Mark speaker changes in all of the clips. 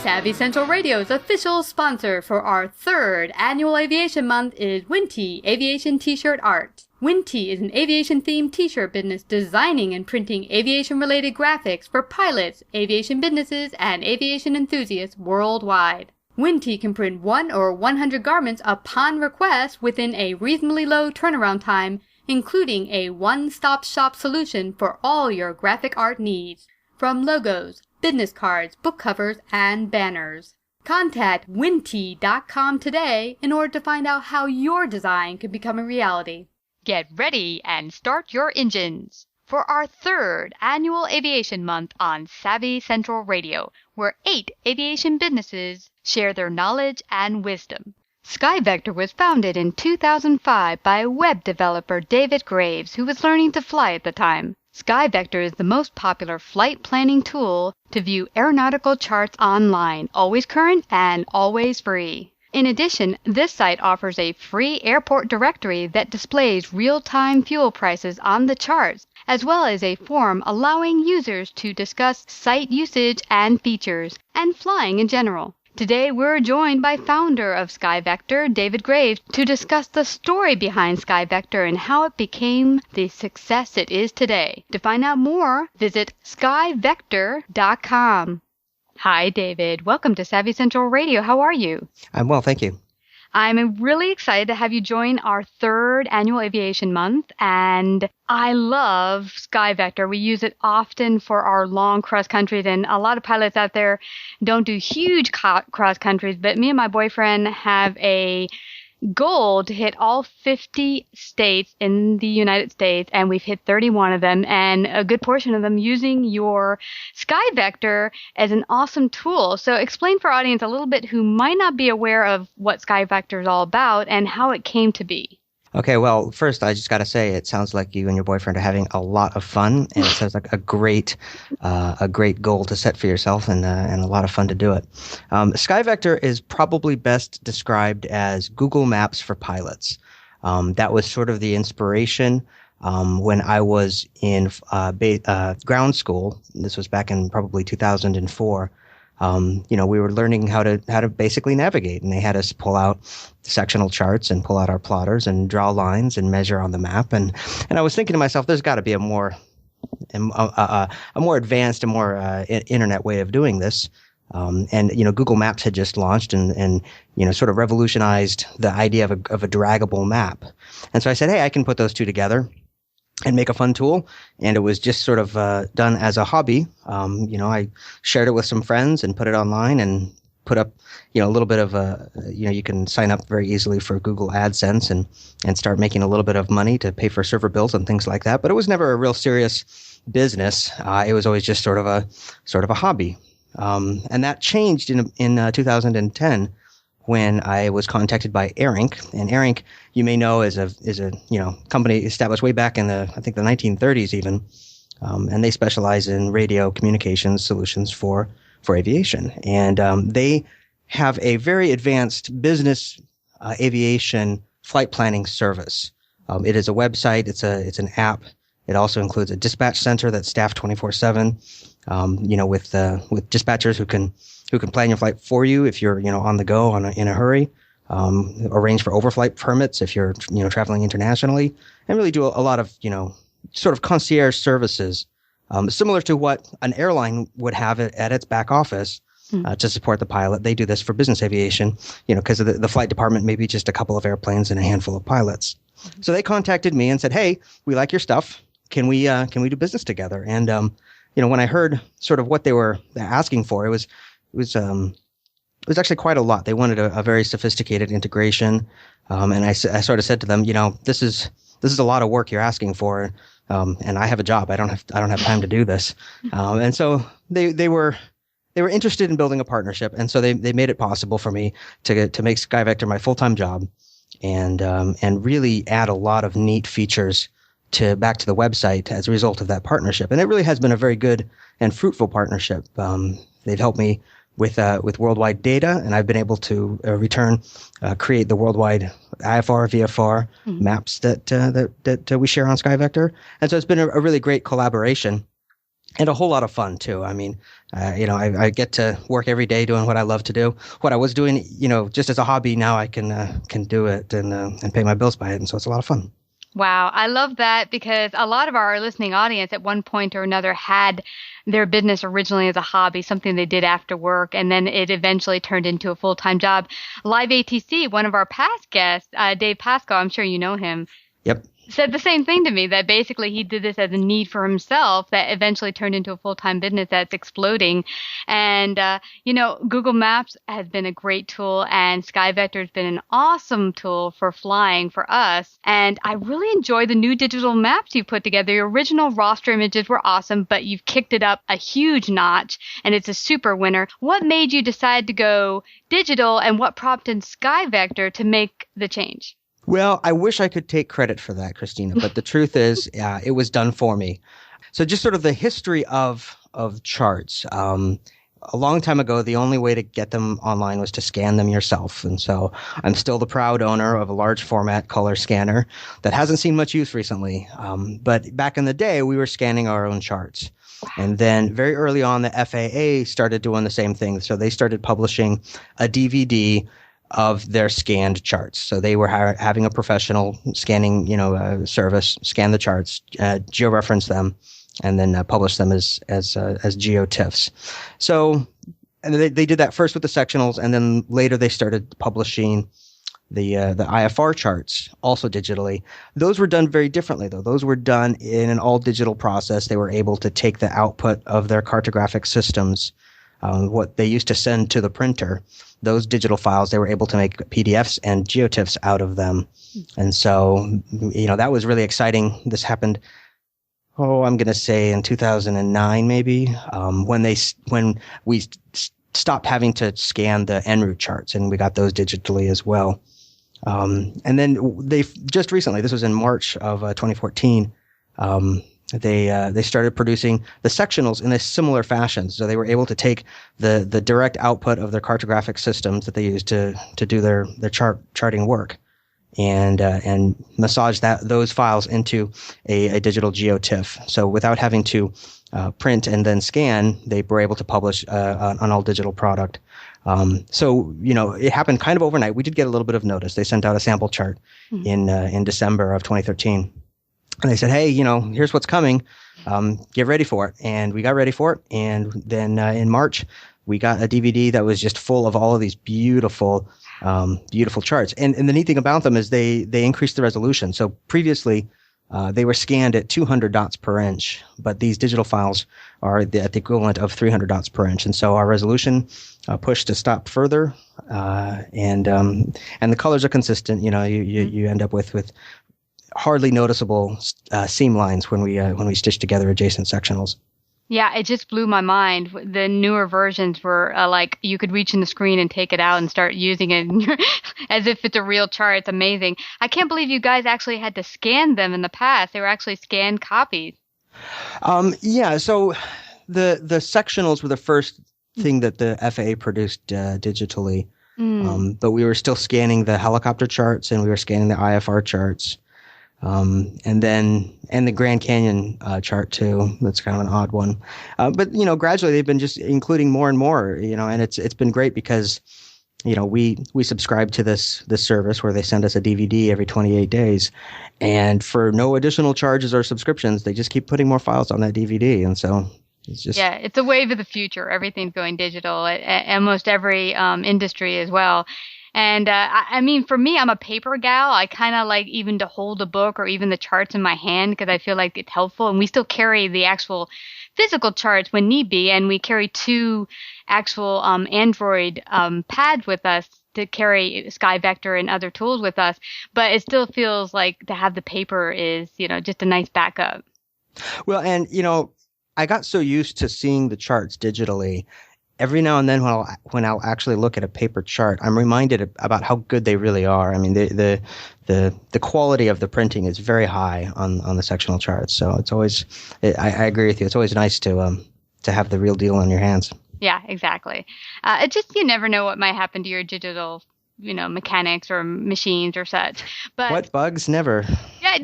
Speaker 1: Savvy Central Radio's official sponsor for our third annual Aviation Month is Winty Aviation T-Shirt Art. Winty is an aviation-themed t-shirt business designing and printing aviation-related graphics for pilots, aviation businesses, and aviation enthusiasts worldwide. Winty can print 1 or 100 garments upon request within a reasonably low turnaround time, including a one-stop shop solution for all your graphic art needs, from logos, business cards, book covers, and banners. Contact winty.com today in order to find out how your design can become a reality. Get ready and start your engines for our third annual Aviation Month on Savvy Central Radio, where 8 aviation businesses share their knowledge and wisdom. SkyVector was founded in 2005 by web developer David Graves, who was learning to fly at the time. SkyVector is the most popular flight planning tool to view aeronautical charts online, always current and always free. In addition, this site offers a free airport directory that displays real-time fuel prices on the charts, as well as a forum allowing users to discuss site usage and features, and flying in general. Today, we're joined by founder of SkyVector, David Graves, to discuss the story behind SkyVector and how it became the success it is today. To find out more, visit SkyVector.com. Hi, David. Welcome to Savvy Central Radio. How are you?
Speaker 2: I'm well, thank you.
Speaker 1: I'm really excited to have you join our third annual Aviation Month, and I love SkyVector. We use it often for our long cross countries, and a lot of pilots out there don't do huge cross countries, but me and my boyfriend have a goal to hit all 50 states in the United States, and we've hit 31 of them, and a good portion of them using your SkyVector as an awesome tool. So explain for our audience a little bit who might not be aware of what SkyVector is all about and how it came to be.
Speaker 2: Okay, well, first I just got to say it sounds like you and your boyfriend are having a lot of fun, and it sounds like a great goal to set for yourself, and a lot of fun to do it. SkyVector is probably best described as Google Maps for pilots. That was sort of the inspiration when I was in ground school. This was back in probably 2004. We were learning how to basically navigate, and they had us pull out sectional charts and pull out our plotters and draw lines and measure on the map. And I was thinking to myself, there's got to be a more advanced and more internet way of doing this. Google Maps had just launched and sort of revolutionized the idea of a draggable map. And so I said, hey, I can put those two together and make a fun tool. And it was just sort of done as a hobby. I shared it with some friends and put it online and put up, a little bit of you can sign up very easily for Google AdSense and start making a little bit of money to pay for server bills and things like that. But it was never a real serious business. It was always just sort of a hobby. And that changed in 2010. When I was contacted by AirInc, and AirInc, you may know, is a company established way back in the 1930s even, and they specialize in radio communications solutions for aviation, and they have a very advanced business aviation flight planning service. It is a website, it's an app. It also includes a dispatch center that's staffed 24/7, with dispatchers who can plan your flight for you if you're, on the go in a hurry, arrange for overflight permits if you're, traveling internationally, and really do a lot of, sort of concierge services, similar to what an airline would have at its back office to support the pilot. They do this for business aviation, because the flight department may be just a couple of airplanes and a handful of pilots. So they contacted me and said, hey, we like your stuff. Can we do business together? And, when I heard sort of what they were asking for, it was actually quite a lot. They wanted a very sophisticated integration, and I sort of said to them, this is a lot of work you're asking for, and I have a job. I don't have time to do this, and so they were interested in building a partnership, and so they made it possible for me to make SkyVector my full-time job, and really add a lot of neat features back to the website as a result of that partnership. And it really has been a very good and fruitful partnership. They've helped me with worldwide data, and I've been able to create the worldwide IFR, VFR maps that we share on SkyVector. And so it's been a really great collaboration. And a whole lot of fun too. I mean, I get to work every day doing what I love to do. What I was doing, just as a hobby, now I can do it and pay my bills by it, and so it's a lot of fun.
Speaker 1: Wow, I love that because a lot of our listening audience at one point or another had their business originally as a hobby, something they did after work, and then it eventually turned into a full-time job. Live ATC, one of our past guests, Dave Pascal, I'm sure you know him.
Speaker 2: Yep.
Speaker 1: Said the same thing to me, that basically he did this as a need for himself that eventually turned into a full-time business that's exploding. And, Google Maps has been a great tool, and SkyVector has been an awesome tool for flying for us. And I really enjoy the new digital maps you put together. Your original roster images were awesome, but you've kicked it up a huge notch, and it's a super winner. What made you decide to go digital, and what prompted SkyVector to make the change?
Speaker 2: Well, I wish I could take credit for that, Christina, but the truth is, it was done for me. So just sort of the history of charts. A long time ago, the only way to get them online was to scan them yourself. And so I'm still the proud owner of a large format color scanner that hasn't seen much use recently. But back in the day, we were scanning our own charts. And then very early on, the FAA started doing the same thing. So they started publishing a DVD of their scanned charts. So they were having a professional scanning, service scan the charts, georeference them, and then publish them as GeoTIFFs. So, and they did that first with the sectionals, and then later they started publishing the IFR charts also digitally. Those were done very differently, though. Those were done in an all digital process. They were able to take the output of their cartographic systems, what they used to send to the printer, those digital files, they were able to make PDFs and GeoTIFFs out of them. And so, that was really exciting. This happened, I'm going to say in 2009, maybe, when we stopped having to scan the en route charts, and we got those digitally as well. And then they just recently, this was in March of 2014, they started producing the sectionals in a similar fashion. So they were able to take the direct output of their cartographic systems that they used to do their charting work and massage those files into a digital GeoTIFF. So without having to print and then scan, they were able to publish an all digital product. So it happened kind of overnight. We did get a little bit of notice. They sent out a sample chart in December of 2013. And they said, hey, here's what's coming. Get ready for it. And we got ready for it. And then in March, we got a DVD that was just full of all of these beautiful charts. And the neat thing about them is they increased the resolution. So previously, they were scanned at 200 dots per inch, but these digital files are at the equivalent of 300 dots per inch. And so our resolution pushed to stop further. And the colors are consistent. You end up with hardly noticeable seam lines when we stitch together adjacent sectionals.
Speaker 1: Yeah, it just blew my mind. The newer versions were like you could reach in the screen and take it out and start using it as if it's a real chart. It's amazing. I can't believe you guys actually had to scan them in the past. They were actually scanned copies.
Speaker 2: Yeah, so the sectionals were the first thing that the FAA produced digitally. But we were still scanning the helicopter charts, and we were scanning the IFR charts. And the Grand Canyon chart too. That's kind of an odd one. But gradually they've been just including more and more, and it's been great because, we subscribe to this service where they send us a DVD every 28 days, and for no additional charges or subscriptions, they just keep putting more files on that DVD. And so it's just,
Speaker 1: yeah, it's a wave of the future. Everything's going digital at almost every industry as well. And I mean, for me, I'm a paper gal. I kind of like even to hold a book or even the charts in my hand because I feel like it's helpful. And we still carry the actual physical charts when need be. And we carry 2 actual Android pads with us to carry SkyVector and other tools with us. But it still feels like to have the paper is, just a nice backup.
Speaker 2: Well, and, I got so used to seeing the charts digitally. Every now and then when I'll actually look at a paper chart, I'm reminded about how good they really are. I mean, the quality of the printing is very high on the sectional charts. So it's always, I agree with you. It's always nice to have the real deal in your hands.
Speaker 1: Yeah, exactly. It just, you never know what might happen to your digital, mechanics or machines or such. But
Speaker 2: what bugs? Never.
Speaker 1: Yeah.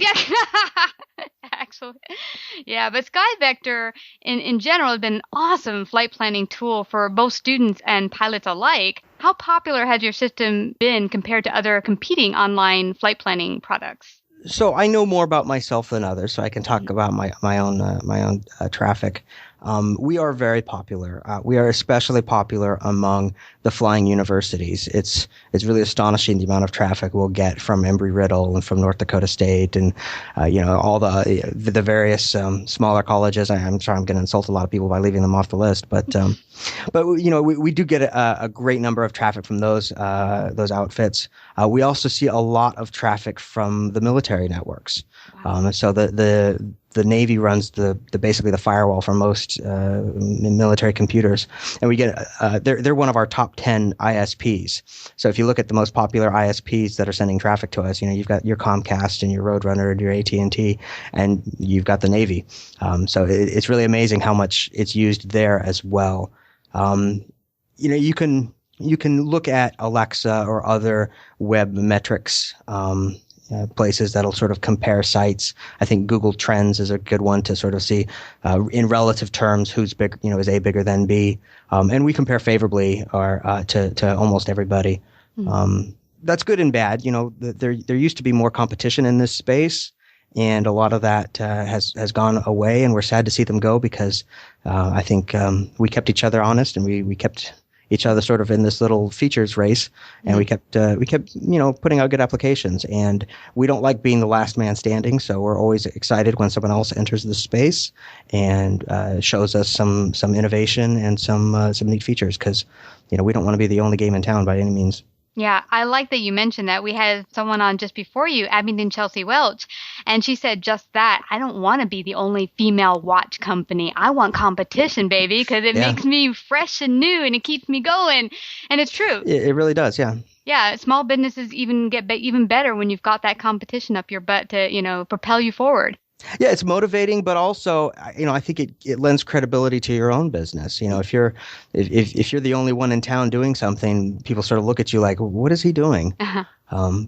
Speaker 1: actually. Yeah, but SkyVector in general has been an awesome flight planning tool for both students and pilots alike. How popular has your system been compared to other competing online flight planning products?
Speaker 2: So I know more about myself than others, so I can talk about my own traffic. We are very popular. We are especially popular among the flying universities. It's really astonishing the amount of traffic we'll get from Embry-Riddle and from North Dakota State and all the various smaller colleges. I'm sorry, I'm going to insult a lot of people by leaving them off the list, but we do get a great number of traffic from those outfits. We also see a lot of traffic from the military networks. Wow. So the Navy runs basically the firewall for most military computers, and we get they're one of our top 10 ISPs. So if you look at the most popular ISPs that are sending traffic to us, you've got your Comcast and your Roadrunner and your AT&T, and you've got the Navy. So it's really amazing how much it's used there as well. You can look at Alexa or other web metrics. Places that'll sort of compare sites. I think Google Trends is a good one to sort of see in relative terms who's big, is A bigger than B, and we compare favorably to almost everybody. Mm-hmm. That's good and bad. There used to be more competition in this space, and a lot of that has gone away, and we're sad to see them go because I think we kept each other honest, and we kept each other sort of in this little features race, and we kept putting out good applications, and we don't like being the last man standing, so we're always excited when someone else enters the space and shows us some innovation and some neat features, because we don't want to be the only game in town by any means.
Speaker 1: Yeah, I like that you mentioned that. We had someone on just before you, Abingdon Chelsea Welch, and she said just that. I don't want to be the only female watch company. I want competition, baby, because it makes me fresh and new, and it keeps me going. And it's true. It
Speaker 2: really does, yeah.
Speaker 1: Yeah, small businesses even get even better when you've got that competition up your butt to, propel you forward.
Speaker 2: Yeah, it's motivating, but also, I think it lends credibility to your own business. If you're the only one in town doing something, people sort of look at you like, what is he doing? Uh-huh.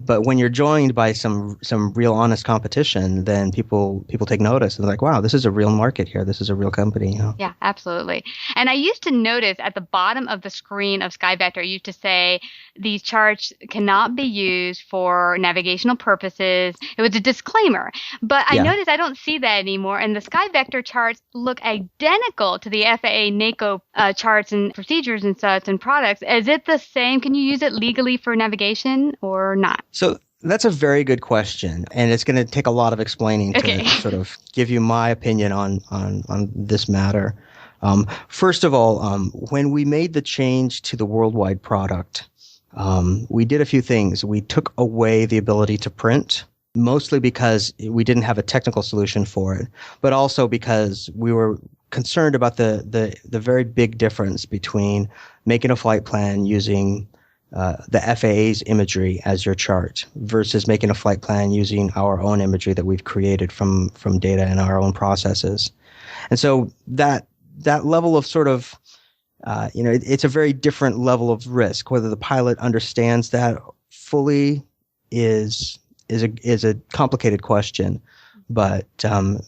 Speaker 2: But when you're joined by some real honest competition, then people take notice and they're like, wow, this is a real market here. This is a real company.
Speaker 1: Yeah, absolutely. And I used to notice at the bottom of the screen of SkyVector, I used to say these charts cannot be used for navigational purposes. It was a disclaimer. But I noticed I don't see that anymore. And the SkyVector charts look identical to the FAA NACO charts and procedures and such and products. Is it the same? Can you use it legally for navigation or not?
Speaker 2: So that's a very good question, and it's going to take a lot of explaining to sort of give you my opinion on this matter. First of all, when we made the change to the worldwide product, we did a few things. We took away the ability to print, mostly because we didn't have a technical solution for it, but also because we were concerned about the very big difference between making a flight plan using the FAA's imagery as your chart versus making a flight plan using our own imagery that we've created from data in our own processes. And so that level of sort of, it's a very different level of risk. Whether the pilot understands that fully is a complicated question. But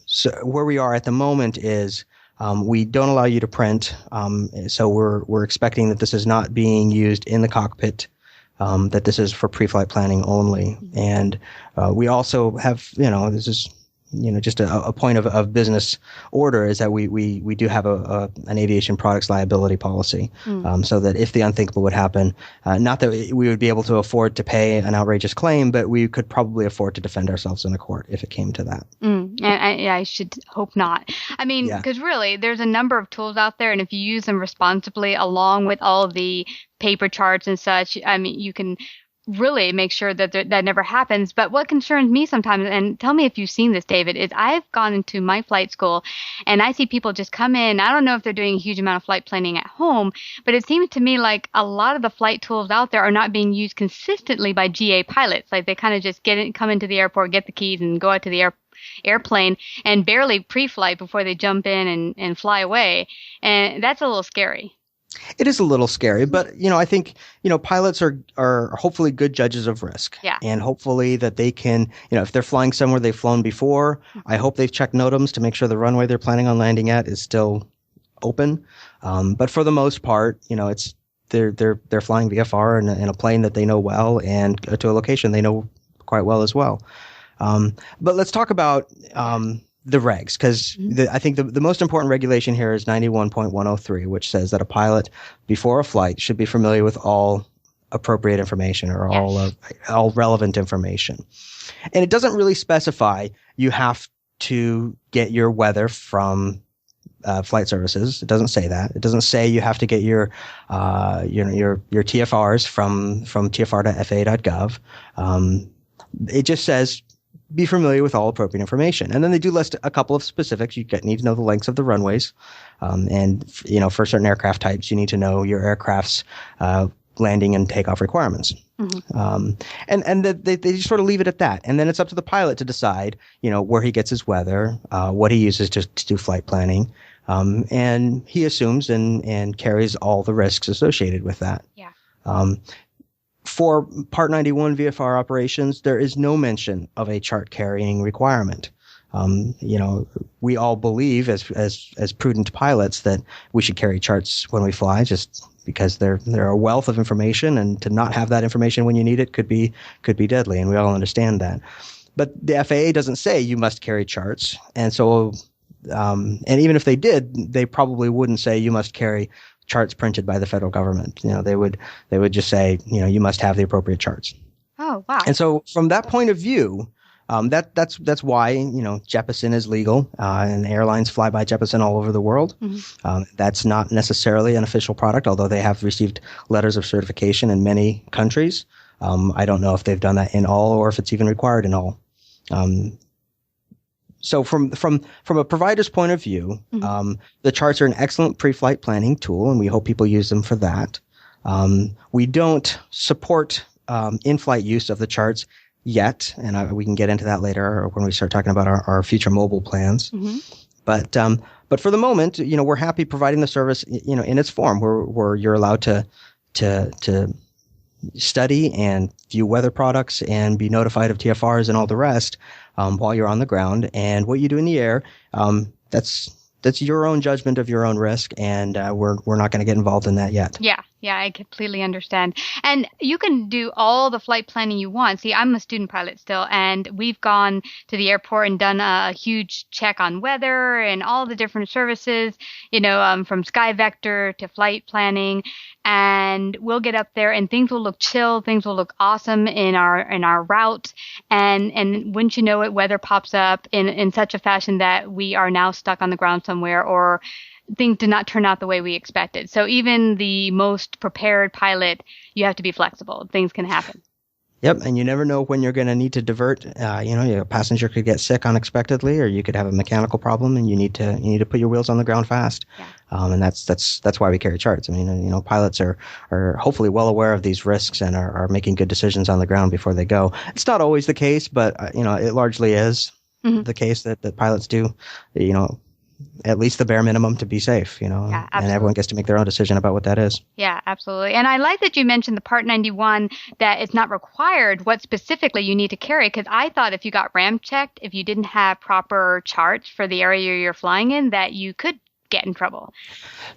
Speaker 2: so where we are at the moment is we don't allow you to print, so we're expecting that this is not being used in the cockpit, that this is for pre-flight planning only. And we also have, this is just a point of business order is that we do have an aviation products liability policy, so that if the unthinkable would happen, not that we would be able to afford to pay an outrageous claim, but we could probably afford to defend ourselves in a court if it came to that.
Speaker 1: And I should hope not. I mean, because really, there's a number of tools out there, and if you use them responsibly, along with all of the paper charts and such, I mean, you can really make sure that that never happens. But what concerns me sometimes, and tell me if you've seen this, David, is I've gone into my flight school and I see people just come in. I don't know if they're doing a huge amount of flight planning at home, but it seems to me like a lot of the flight tools out there are not being used consistently by GA pilots. Like they kind of just come into the airport, get the keys, and go out to the airplane and barely pre-flight before they jump in and fly away. And that's a little scary.
Speaker 2: It is a little scary, but I think pilots are hopefully good judges of risk,
Speaker 1: Yeah.
Speaker 2: and hopefully that they can, if they're flying somewhere they've flown before, I hope they've checked NOTAMs to make sure the runway they're planning on landing at is still open. But for the most part, it's they're flying VFR in a plane that they know well and to a location they know quite well as well. But let's talk about the regs, because I think the most important regulation here is 91.103, which says that a pilot before a flight should be familiar with all appropriate information or all relevant information. And it doesn't really specify you have to get your weather from flight services. It doesn't say that. It doesn't say you have to get your TFRs from tfr.faa.gov. It just says be familiar with all appropriate information. And then they do list a couple of specifics. You need to know the lengths of the runways. And for certain aircraft types, you need to know your aircraft's landing and takeoff requirements. And they just sort of leave it at that. And then it's up to the pilot to decide, where he gets his weather, what he uses to do flight planning. And he assumes and carries all the risks associated with that.
Speaker 1: Yeah.
Speaker 2: For Part 91 VFR operations, there is no mention of a chart carrying requirement. We all believe as prudent pilots that we should carry charts when we fly, just because they're a wealth of information, and to not have that information when you need it could be deadly, and we all understand that. But the FAA doesn't say you must carry charts, and so and even if they did, they probably wouldn't say you must carry charts printed by the federal government. They would just say, you must have the appropriate charts.
Speaker 1: Oh, wow.
Speaker 2: And so from that point of view, that's why, Jeppesen is legal, and airlines fly by Jeppesen all over the world. That's not necessarily an official product, although they have received letters of certification in many countries. I don't know if they've done that in all or if it's even required in all. So from a provider's point of view, the charts are an excellent pre-flight planning tool, and we hope people use them for that. We don't support in-flight use of the charts yet, and we can get into that later when we start talking about our future mobile plans. But for the moment, we're happy providing the service, in its form, where you're allowed to study and view weather products and be notified of TFRs and all the rest while you're on the ground. And what you do in the air, that's your own judgment of your own risk, and we're not going to get involved in that yet.
Speaker 1: Yeah, I completely understand. And you can do all the flight planning you want. See, I'm a student pilot still, and we've gone to the airport and done a huge check on weather and all the different services, from SkyVector to flight planning. And we'll get up there and things will look chill, things will look awesome in our route. And wouldn't you know it, weather pops up in such a fashion that we are now stuck on the ground somewhere, or things did not turn out the way we expected. So even the most prepared pilot, you have to be flexible. Things can happen.
Speaker 2: Yep, and you never know when you're going to need to divert. A passenger could get sick unexpectedly, or you could have a mechanical problem, and you need to put your wheels on the ground fast.
Speaker 1: Yeah.
Speaker 2: And that's why we carry charts. I mean, pilots are hopefully well aware of these risks and are making good decisions on the ground before they go. It's not always the case, but it largely is the case that pilots do. At least the bare minimum to be safe,
Speaker 1: Yeah,
Speaker 2: and everyone gets to make their own decision about what that is.
Speaker 1: Yeah, absolutely. And I like that you mentioned the Part 91, that it's not required what specifically you need to carry, because I thought if you got RAM checked, if you didn't have proper charts for the area you're flying in, that you could get in trouble.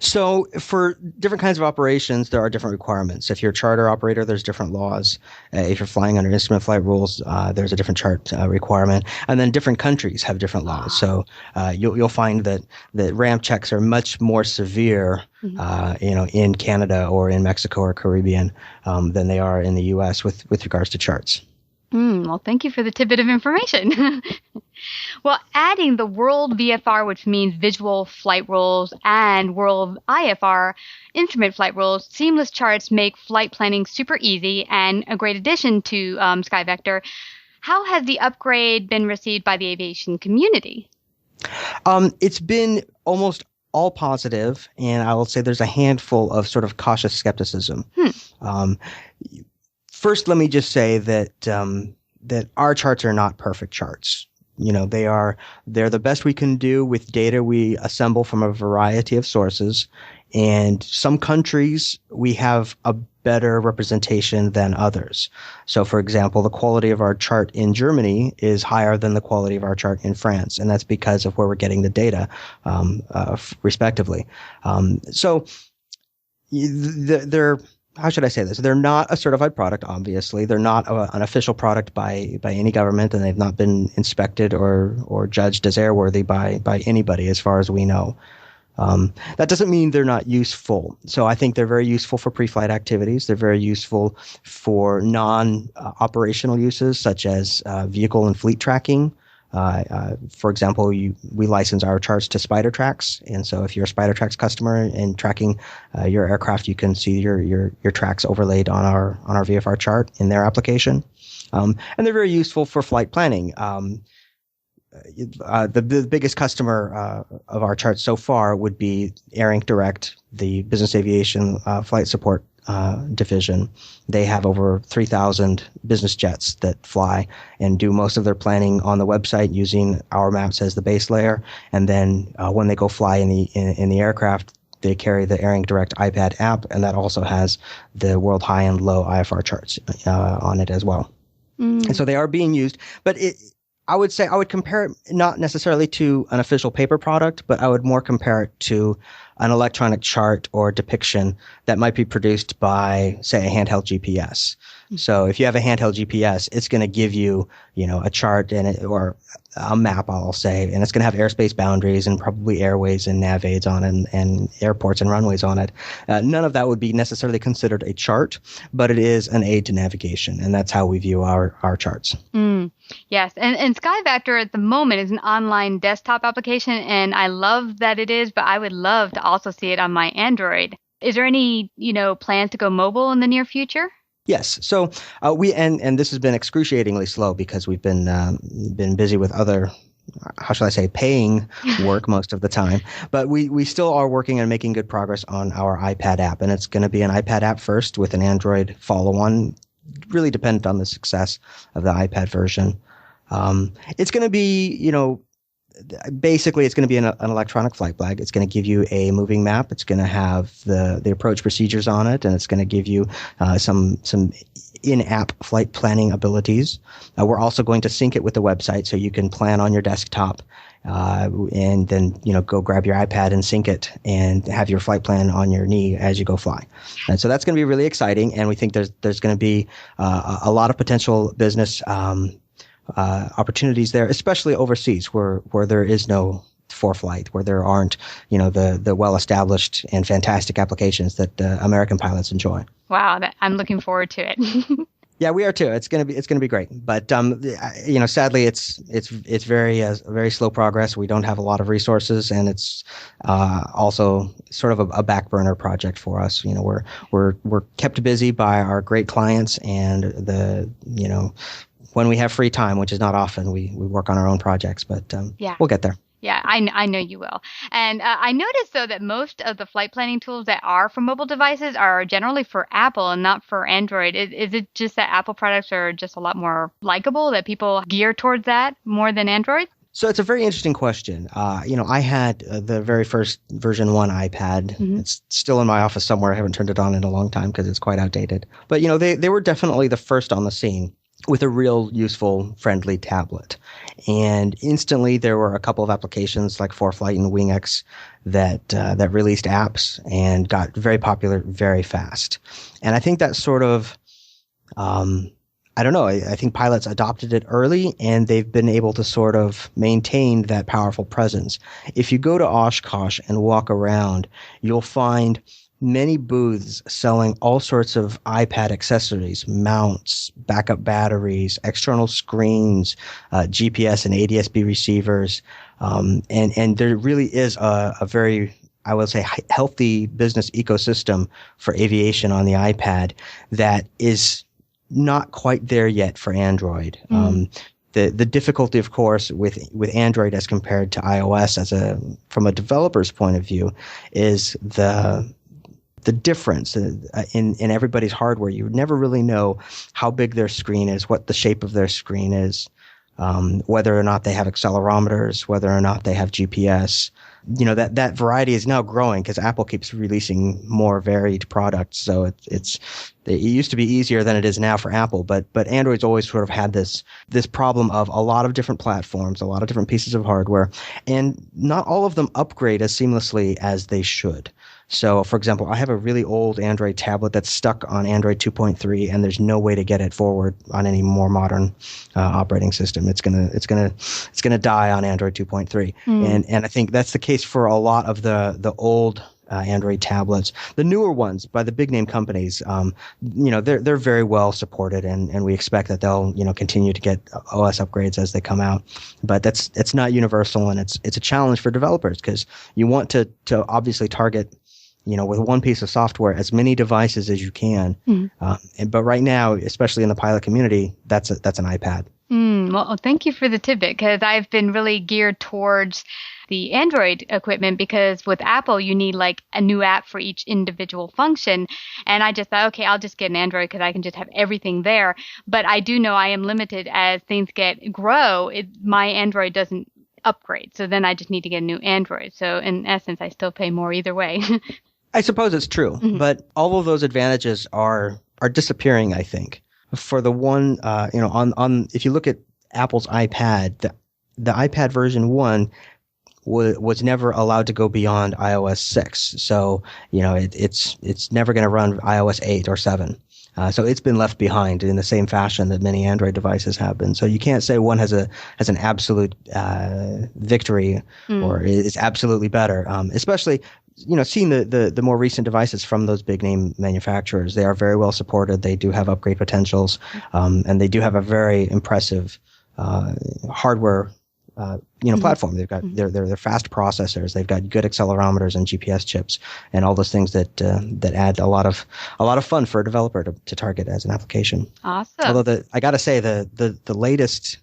Speaker 2: So for different kinds of operations, there are different requirements. If you're a charter operator, there's different laws. If you're flying under instrument flight rules, there's a different chart requirement. And then different countries have different laws. So you'll find that ramp checks are much more severe, in Canada or in Mexico or Caribbean than they are in the U.S. with regards to charts.
Speaker 1: Well, thank you for the tidbit of information. Well, adding the World VFR, which means Visual Flight Rules, and World IFR, Instrument Flight Rules, seamless charts make flight planning super easy and a great addition to SkyVector. How has the upgrade been received by the aviation community?
Speaker 2: It's been almost all positive, and I will say there's a handful of sort of cautious skepticism. First, let me just say that our charts are not perfect charts. they're the best we can do with data we assemble from a variety of sources. And some countries we have a better representation than others. So, for example, the quality of our chart in Germany is higher than the quality of our chart in France, and that's because of where we're getting the data, respectively. So, they're how should I say this? They're not a certified product, obviously. They're not an official product by any government, and they've not been inspected or judged as airworthy by anybody, as far as we know. That doesn't mean they're not useful. So I think they're very useful for pre-flight activities. They're very useful for non-operational uses, such as vehicle and fleet tracking. For example, we license our charts to SpiderTracks, and so if you're a SpiderTracks customer and tracking your aircraft, you can see your tracks overlaid on our VFR chart in their application. And they're very useful for flight planning. The biggest customer of our charts so far would be AirInc Direct, the business aviation flight support division. They have over 3,000 business jets that fly and do most of their planning on the website using our maps as the base layer. And then when they go fly in the aircraft, they carry the AirInc Direct iPad app, and that also has the world high and low IFR charts on it as well. And so they are being used, but I would say I would compare it not necessarily to an official paper product, but I would more compare it to an electronic chart or depiction that might be produced by, say, a handheld GPS. So if you have a handheld GPS, it's going to give you, a chart or a map, I'll say, and it's going to have airspace boundaries and probably airways and nav aids on it and airports and runways on it. None of that would be necessarily considered a chart, but it is an aid to navigation, and that's how we view our charts.
Speaker 1: Yes, and SkyVector at the moment is an online desktop application, and I love that it is, but I would love to also see it on my Android. Is there any, plans to go mobile in the near future?
Speaker 2: Yes. So and this has been excruciatingly slow because we've been busy with other, how shall I say, paying work most of the time. But we still are working on making good progress on our iPad app, and it's going to be an iPad app first with an Android follow-on, really dependent on the success of the iPad version. It's going to be, basically, it's going to be an electronic flight flag. It's going to give you a moving map. It's going to have the approach procedures on it, and it's going to give you some in-app flight planning abilities. We're also going to sync it with the website, so you can plan on your desktop, and then go grab your iPad and sync it, and have your flight plan on your knee as you go fly. And so that's going to be really exciting, and we think there's going to be a lot of potential business opportunities there, especially overseas where there is no ForeFlight, where there aren't, the well-established and fantastic applications that American pilots enjoy.
Speaker 1: Wow, I'm looking forward to it.
Speaker 2: Yeah, we are too. It's gonna be great. But sadly, it's very slow progress. We don't have a lot of resources, and it's also sort of a back burner project for us. We're kept busy by our great clients, and when we have free time, which is not often, we work on our own projects, but we'll get there.
Speaker 1: Yeah, I know you will. And I noticed, though, that most of the flight planning tools that are for mobile devices are generally for Apple and not for Android. Is it just that Apple products are just a lot more likable, that people gear towards that more than Android?
Speaker 2: So it's a very interesting question. I had the very first version 1 iPad. Mm-hmm. It's still in my office somewhere. I haven't turned it on in a long time because it's quite outdated. But, they were definitely the first on the scene with a real useful, friendly tablet. And instantly there were a couple of applications like ForeFlight and WingX that released apps and got very popular very fast. And I think that sort of, I don't know, I think pilots adopted it early, and they've been able to sort of maintain that powerful presence. If you go to Oshkosh and walk around, you'll find many booths selling all sorts of iPad accessories, mounts, backup batteries, external screens, GPS and ADS-B receivers. And there really is a very, I would say, healthy business ecosystem for aviation on the iPad that is not quite there yet for Android. The difficulty, of course, with Android as compared to iOS from a developer's point of view is the difference in everybody's hardware. You never really know how big their screen is, what the shape of their screen is. whether or not they have accelerometers, whether or not they have GPS. That variety is now growing because Apple keeps releasing more varied products. So it used to be easier than it is now for Apple, but Android's always sort of had this problem of a lot of different platforms, a lot of different pieces of hardware, and not all of them upgrade as seamlessly as they should. So, for example, I have a really old Android tablet that's stuck on Android 2.3, and there's no way to get it forward on any more modern operating system. It's gonna die on Android 2.3, and I think that's the case for a lot of the old Android tablets. The newer ones by the big name companies, they're very well supported, and we expect that they'll continue to get OS upgrades as they come out. But it's not universal, and it's a challenge for developers because you want to obviously target, with one piece of software, as many devices as you can. But right now, especially in the pilot community, that's an iPad.
Speaker 1: Well, thank you for the tidbit, because I've been really geared towards the Android equipment, because with Apple, you need like a new app for each individual function. And I just thought, okay, I'll just get an Android because I can just have everything there. But I do know I am limited as things grow. My Android doesn't upgrade. So then I just need to get a new Android. So in essence, I still pay more either way.
Speaker 2: I suppose it's true, but all of those advantages are disappearing, I think. For the one, if you look at Apple's iPad, the iPad version 1 was never allowed to go beyond iOS 6. So, it's never going to run iOS 8 or 7. So it's been left behind in the same fashion that many Android devices have been. So you can't say one has an absolute victory or is absolutely better, especially seeing the more recent devices from those big name manufacturers. They are very well supported. They do have upgrade potentials, and they do have a very impressive hardware platform. They've got their fast processors. They've got good accelerometers and GPS chips, and all those things that add a lot of fun for a developer to target as an application.
Speaker 1: Awesome.
Speaker 2: Although I got to say the latest.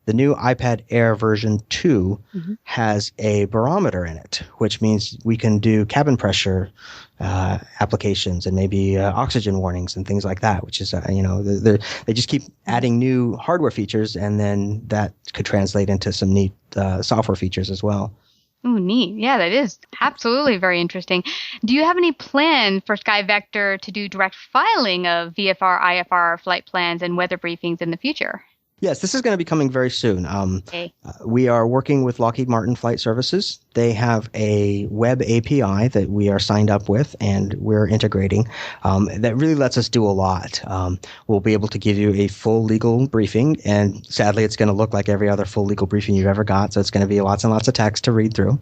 Speaker 2: The new iPad Air version 2 has a barometer in it, which means we can do cabin pressure applications and maybe oxygen warnings and things like that, which is, they just keep adding new hardware features, and then that could translate into some neat software features as well.
Speaker 1: Oh, neat. Yeah, that is absolutely very interesting. Do you have any plans for SkyVector to do direct filing of VFR, IFR flight plans and weather briefings in the future?
Speaker 2: Yes, this is going to be coming very soon. We are working with Lockheed Martin Flight Services. They have a web API that we are signed up with, and we're integrating that really lets us do a lot. We'll be able to give you a full legal briefing, and sadly, it's going to look like every other full legal briefing you've ever got, so it's going to be lots and lots of text to read through.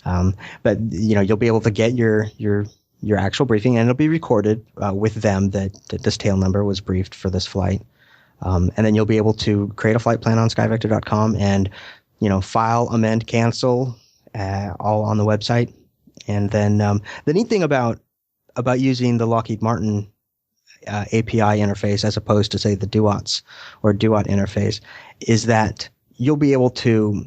Speaker 2: But you'll be able to get your actual briefing, and it'll be recorded with them that this tail number was briefed for this flight. And then you'll be able to create a flight plan on SkyVector.com and, file, amend, cancel, all on the website. And then the neat thing about using the Lockheed Martin API interface as opposed to, say, the DUATS or DUAT interface is that you'll be able to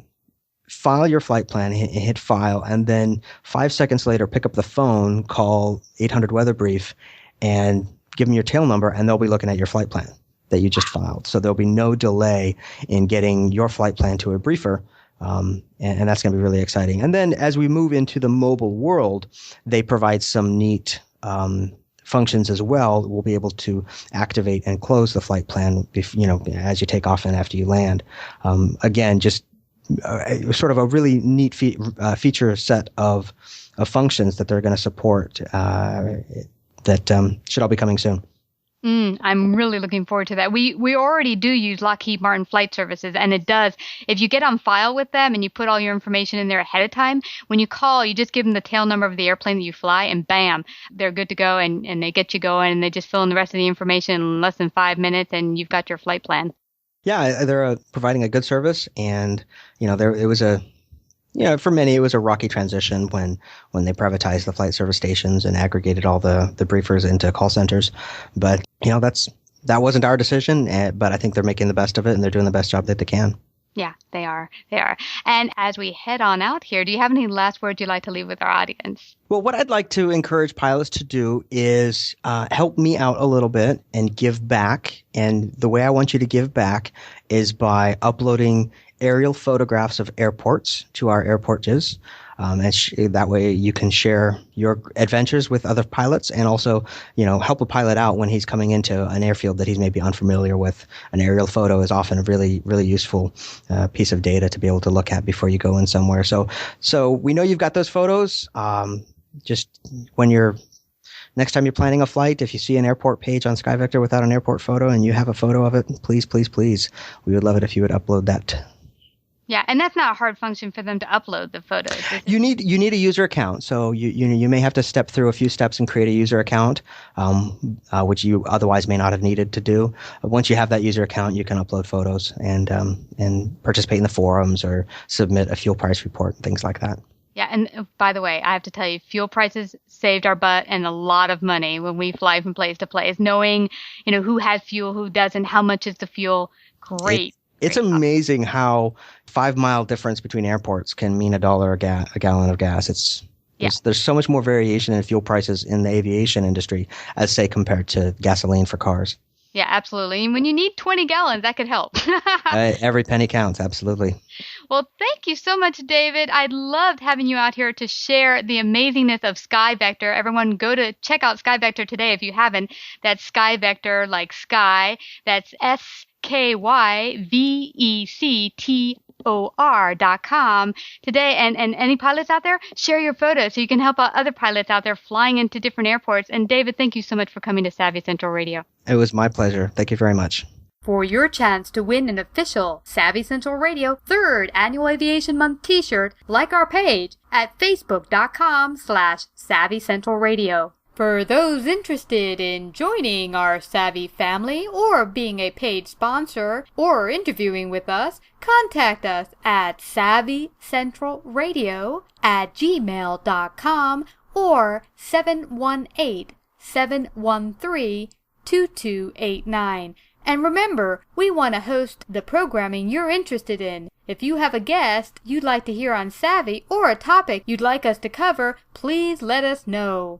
Speaker 2: file your flight plan, hit file, and then 5 seconds later pick up the phone, call 800 Weather Brief, and give them your tail number, and they'll be looking at your flight plan that you just filed. So there'll be no delay in getting your flight plan to a briefer, and that's going to be really exciting. And then as we move into the mobile world, they provide some neat functions as well. We'll be able to activate and close the flight plan, as you take off and after you land. Again, just sort of a really neat feature set of functions that they're going to support that should all be coming soon.
Speaker 1: I'm really looking forward to that. We already do use Lockheed Martin Flight Services, and it does. If you get on file with them and you put all your information in there ahead of time, when you call, you just give them the tail number of the airplane that you fly, and bam, they're good to go, and they get you going, and they just fill in the rest of the information in less than 5 minutes, and you've got your flight plan.
Speaker 2: Yeah, they're providing a good service, and for many, it was a rocky transition when they privatized the flight service stations and aggregated all the briefers into call centers. But, that wasn't our decision, but I think they're making the best of it, and they're doing the best job that they can.
Speaker 1: Yeah, they are. They are. And as we head on out here, do you have any last words you'd like to leave with our audience?
Speaker 2: Well, what I'd like to encourage pilots to do is help me out a little bit and give back. And the way I want you to give back is by uploading aerial photographs of airports to our airportages. That way you can share your adventures with other pilots and also, help a pilot out when he's coming into an airfield that he's maybe unfamiliar with. An aerial photo is often a really, really useful piece of data to be able to look at before you go in somewhere. So we know you've got those photos. Just next time you're planning a flight, if you see an airport page on SkyVector without an airport photo and you have a photo of it, please, please, please, we would love it if you would upload that.
Speaker 1: Yeah, and that's not a hard function for them to upload the photos.
Speaker 2: You need a user account, so you may have to step through a few steps and create a user account, which you otherwise may not have needed to do. Once you have that user account, you can upload photos and participate in the forums or submit a fuel price report and things like that.
Speaker 1: Yeah, and by the way, I have to tell you, fuel prices saved our butt and a lot of money when we fly from place to place. Knowing, who has fuel, who doesn't, how much is the fuel, great.
Speaker 2: It's amazing how 5-mile difference between airports can mean $1 a gallon of gas. There's so much more variation in fuel prices in the aviation industry as, say, compared to gasoline for cars.
Speaker 1: Yeah, absolutely. And when you need 20 gallons, that could help.
Speaker 2: Every penny counts, absolutely.
Speaker 1: Well, thank you so much, David. I loved having you out here to share the amazingness of SkyVector. Everyone, go to check out SkyVector today if you haven't. That's SkyVector, like sky. That's SkyVector.com today. And any pilots out there, share your photos so you can help out other pilots out there flying into different airports. And David, thank you so much for coming to Savvy Central Radio.
Speaker 2: It was my pleasure. Thank you very much.
Speaker 1: For your chance to win an official Savvy Central Radio 3rd Annual Aviation Month t-shirt, like our page at facebook.com/Savvy Central Radio. For those interested in joining our Savvy family or being a paid sponsor or interviewing with us, contact us at savvycentralradio@gmail.com or 718-713-2289. And remember, we want to host the programming you're interested in. If you have a guest you'd like to hear on Savvy or a topic you'd like us to cover, please let us know.